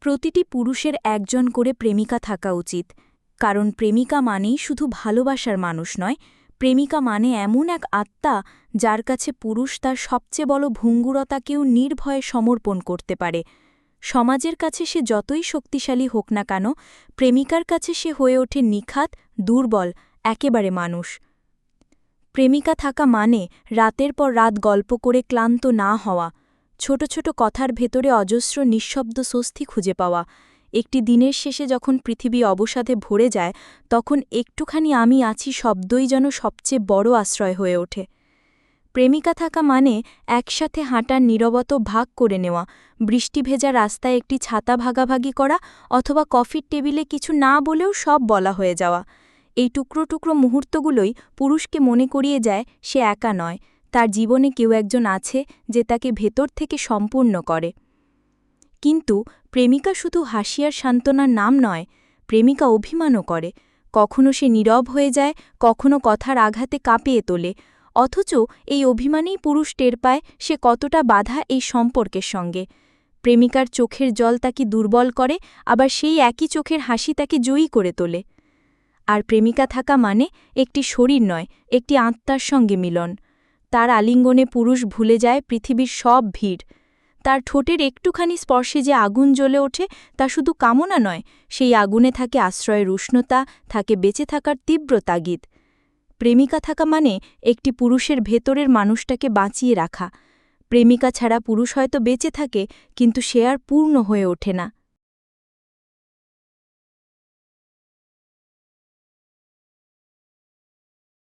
প্রতিটি পুরুষের একজন করে প্রেমিকা থাকা উচিত, কারণ প্রেমিকা মানেই শুধু ভালোবাসার মানুষ নয়, প্রেমিকা মানে এমন এক আত্মা যার কাছে পুরুষ তার সবচেয়ে বড় ভঙ্গুরতাকেও নির্ভয়ে সমর্পণ করতে পারে। সমাজের কাছে সে যতই শক্তিশালী হোক না কেন, প্রেমিকার কাছে সে হয়ে ওঠে নিখাত, দুর্বল, একেবারে মানুষ। প্রেমিকা থাকা মানে রাতের পর রাত গল্প করে ক্লান্ত না হওয়া, ছোট ছোট কথার ভেতরে অজস্র নিঃশব্দ স্বস্তি খুঁজে পাওয়া। একটি দিনের শেষে যখন পৃথিবী অবসাদে ভরে যায়, তখন একটুখানি আমি আছি শব্দই যেন সবচেয়ে বড় আশ্রয় হয়ে ওঠে। প্রেমিকা থাকা মানে একসাথে হাঁটার নীরবতা ভাগ করে নেওয়া, বৃষ্টি ভেজা রাস্তায় একটি ছাতা ভাগাভাগি করা, অথবা কফির টেবিলে কিছু না বলেও সব বলা হয়ে যাওয়া। এই টুকরো টুকরো মুহূর্তগুলোই পুরুষকে মনে করিয়ে যায় সে একা নয়, তার জীবনে কেউ একজন আছে যে তাকে ভেতর থেকে সম্পূর্ণ করে। কিন্তু প্রেমিকা শুধু হাসি আর সান্ত্বনার নাম নয়, প্রেমিকা অভিমানও করে। কখনো সে নীরব হয়ে যায়, কখনো কথার আঘাতে কাঁপিয়ে তোলে, অথচ এই অভিমানেই পুরুষ টের পায় সে কতটা বাধা এই সম্পর্কের সঙ্গে। প্রেমিকার চোখের জল তাকে দুর্বল করে, আবার সেই একই চোখের হাসি তাকে জয়ী করে তোলে। আর প্রেমিকা থাকা মানে একটি শরীর নয়, একটি আত্মার সঙ্গে মিলন। তার আলিঙ্গনে পুরুষ ভুলে যায় পৃথিবীর সব ভিড়। তার ঠোঁটের একটুখানি স্পর্শে যে আগুন জ্বলে ওঠে, তা শুধু কামনা নয়, সেই আগুনে থাকে আশ্রয়ের উষ্ণতা, থাকে বেঁচে থাকার তীব্র তাগিদ। প্রেমিকা থাকা মানে একটি পুরুষের ভেতরের মানুষটাকে বাঁচিয়ে রাখা। প্রেমিকা ছাড়া পুরুষ হয়তো বেঁচে থাকে, কিন্তু সে আর পূর্ণ হয়ে ওঠে না।